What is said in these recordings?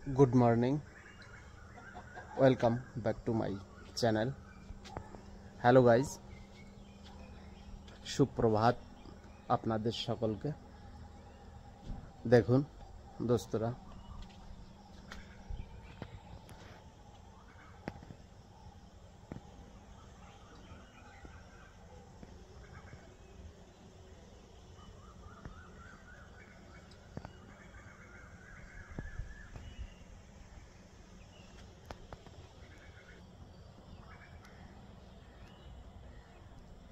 Good morning. Welcome back to my channel. Hello guys. সুপ্রভাত আপনাদের সকলকে। দেখুন দোস্তরা,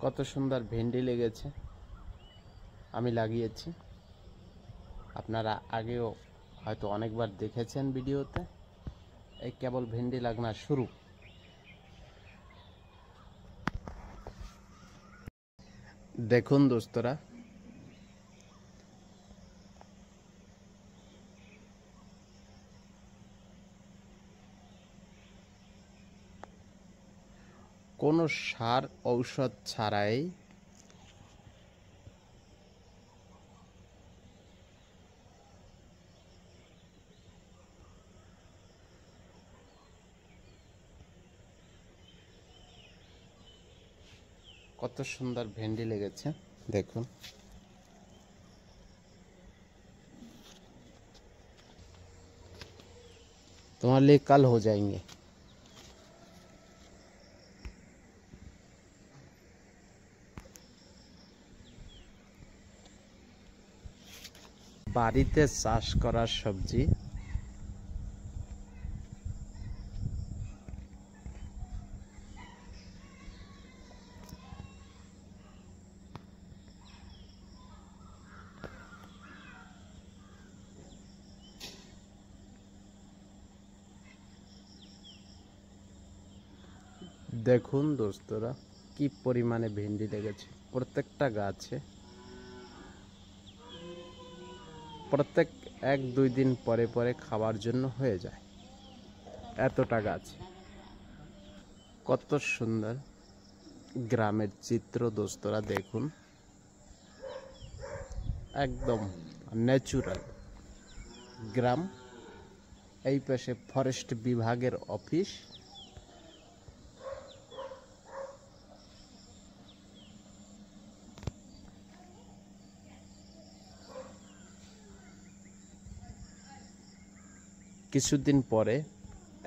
কত সুন্দর ভেন্ডি লেগেছে। আমি লাগিয়েছি, আপনারা আগেও হয়তো অনেকবার দেখেছেন ভিডিওতে। এই কেবল ভেন্ডি লাগনা শুরু। দেখুন দোস্তরা, কোনো সার ঔষধ ছাড়াই কত সুন্দর ভেন্ডি লেগেছে। দেখুন तुम्हारे लिए कल हो जाएंगे। বাড়িতে চাষ করা সবজি দেখুন দোস্তরা, কি পরিমাণে ভেন্ডি লেগেছে। প্রত্যেকটা গাছে প্রত্যেক 1-2 দিন পরে পরে খাবার জন্য হয়ে যায়, এতটা গাছ। কত সুন্দর গ্রামের চিত্র দোস্তরা, দেখুন একদম ন্যাচুরাল গ্রাম। এই পাশে ফরেস্ট বিভাগের অফিস। কিছুদিন পরে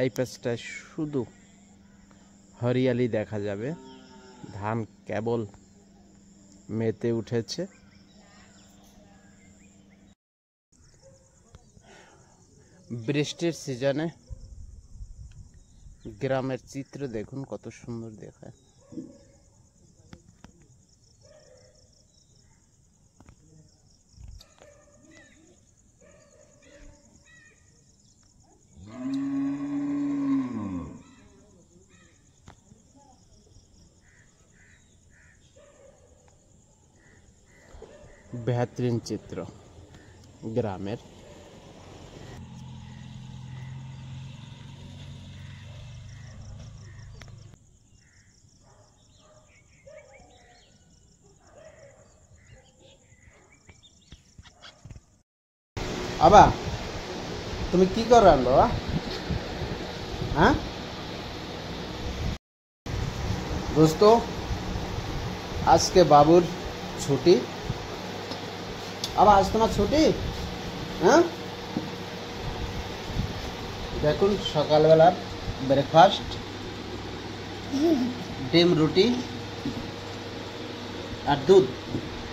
এই পাশটায় শুধু হরিয়ালি দেখা যাবে। ধান কেবল মেতে উঠেছে। বৃষ্টির সিজনে গ্রামের চিত্র দেখুন কত সুন্দর দেখায়। बेहतरीन चित्र ग्रामेर। আবা তুমি কি করো বাবা? হ্যাঁ दोस्तों, आज के बाबूर छुट्टी। अब आज तुम्हार छुट्टी। हाँ देखुन सकाल बेला ब्रेकफास्ट डिम रुटी और दूध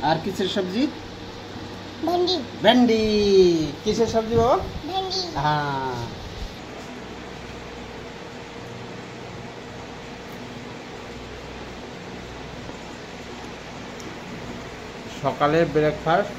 और किसের सब्जी? भेंडी। भेंडी किसের सब्जी बाबा? भेंडी। हाँ সকালের ব্রেকফাস্ট।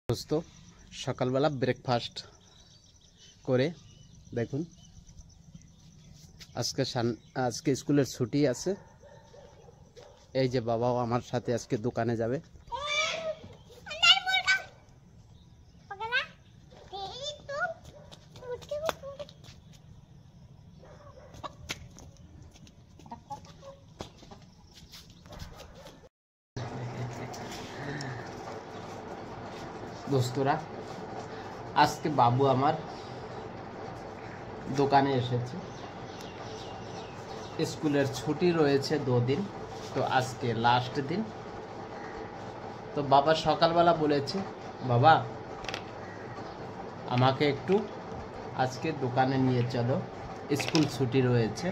दोस्तों সকালবেলা ব্রেকফাস্ট করে দেখুন, আজকে স্কুলের ছুটি আছে। এই যে বাবাও আমার সাথে আজকে দোকানে যাবে। দোস্তরা, আজকে বাবু আমার দোকানে এসেছে। স্কুলের ছুটি রয়েছে 2 দিন, তো আজকে লাস্ট দিন। তো বাবা সকালবেলা বলেছে, বাবা আমাকে একটু আজকে দোকানে নিয়ে চলো, স্কুল ছুটি রয়েছে।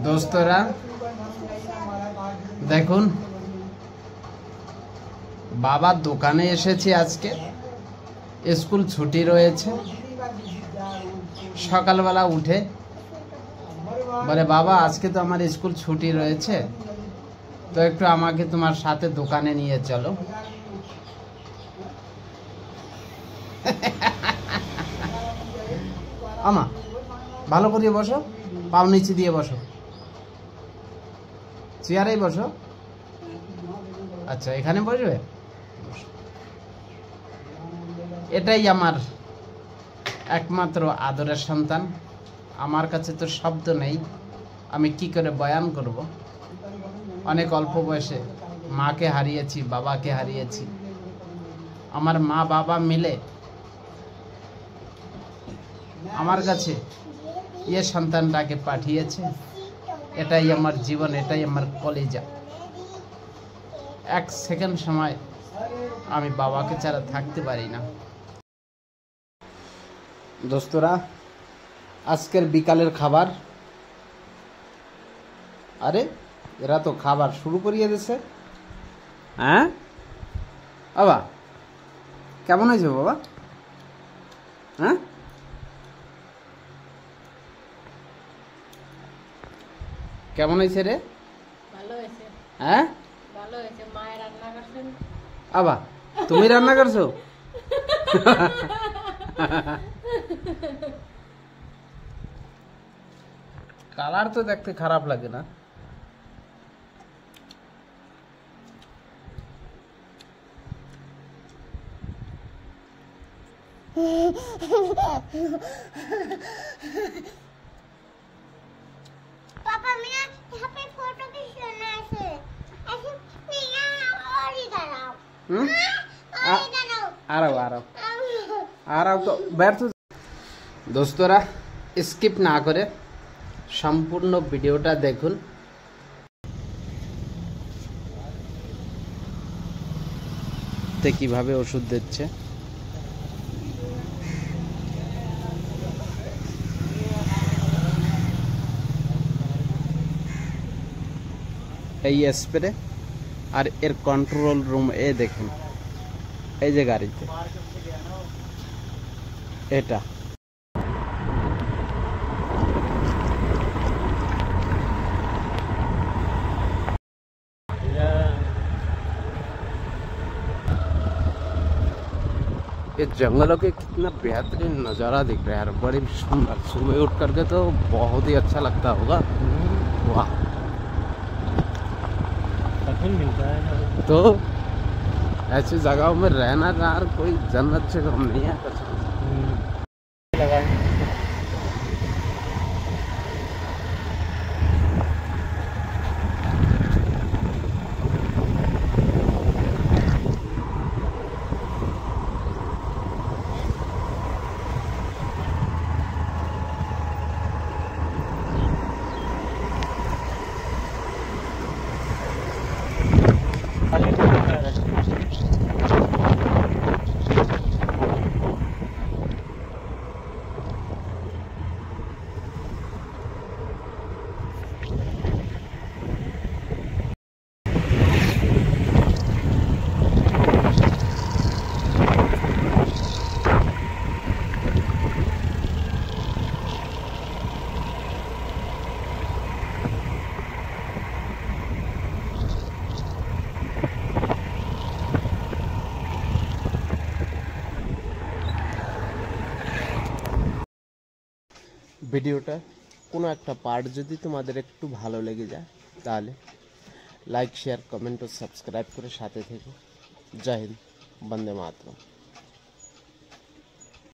দোস্তরা দেখুন, বাবার দোকানে এসেছি আজকে, স্কুল ছুটি রয়েছে। সকালবেলা উঠে বলে, বাবা আজকে তো আমার স্কুল ছুটি রয়েছে, তো একটু আমাকে তোমার সাথে দোকানে নিয়ে চলো। আমা ভালো করে বসো, পাও নিচে দিয়ে বসো, চেয়ারেই বসো। আচ্ছা, এখানে বসবে। এটাই আমার একমাত্র আদরের সন্তান। আমার কাছে তো শব্দ নেই, আমি কি করে বয়ান করব। অনেক অল্প বয়সে মাকে হারিয়েছি, বাবাকে হারিয়েছি। আমার মা বাবা মিলে আমার কাছে সন্তানটাকে পাঠিয়েছে। এটাই আমার জীবন, এটাই আমার কলিজা। 1 সেকেন্ড সময় আমি বাবাকে ছাড়া থাকতে পারি না। দোস্তরা, আজকের বিকালের খাবার, আরে এরা তো খাবার শুরু করিয়ে দিয়েছে। হ্যাঁ বাবা, কেমন হয়েছে বাবা? হ্যাঁ কেমন হয়েছে রে? ভালো হয়েছে। হ্যাঁ ভালো হয়েছে, মায়ের রান্না করছেন। আবা তুমি রান্না করছো? কালার তো দেখতে খারাপ লাগে না। पापा मेरा यहाँ पे फोटो खींचना है। ऐसे मेरा और इधर आओ। और इधर आओ। आ रहा हूँ तो बैठ। तो দোস্তরা, স্কিপ না করে সম্পূর্ণ ভিডিওটা দেখুন। তে কিভাবে ওষুধ দিচ্ছে। এই স্প্রে আর এর কন্ট্রোল রুম এ দেখুন, এই যে গাড়িতে এটা। ये जंगलों के कितना बेहतरीन नज़ारा दिख रहा है यार, बड़ी सुंदर। सुबह उठ करके तो बहुत ही अच्छा लगता होगा। वाह, मिलता है तो ऐसी जगहों में रहना यार कोई जन्नत से कम नहीं है। ভিডিওটা কোনো একটা পার্ট যদি তোমাদের একটু ভালো লেগে যায় তাহলে লাইক শেয়ার কমেন্ট ও সাবস্ক্রাইব করে সাথে থেকো। জয় হিন্দ। वंदे मातरम।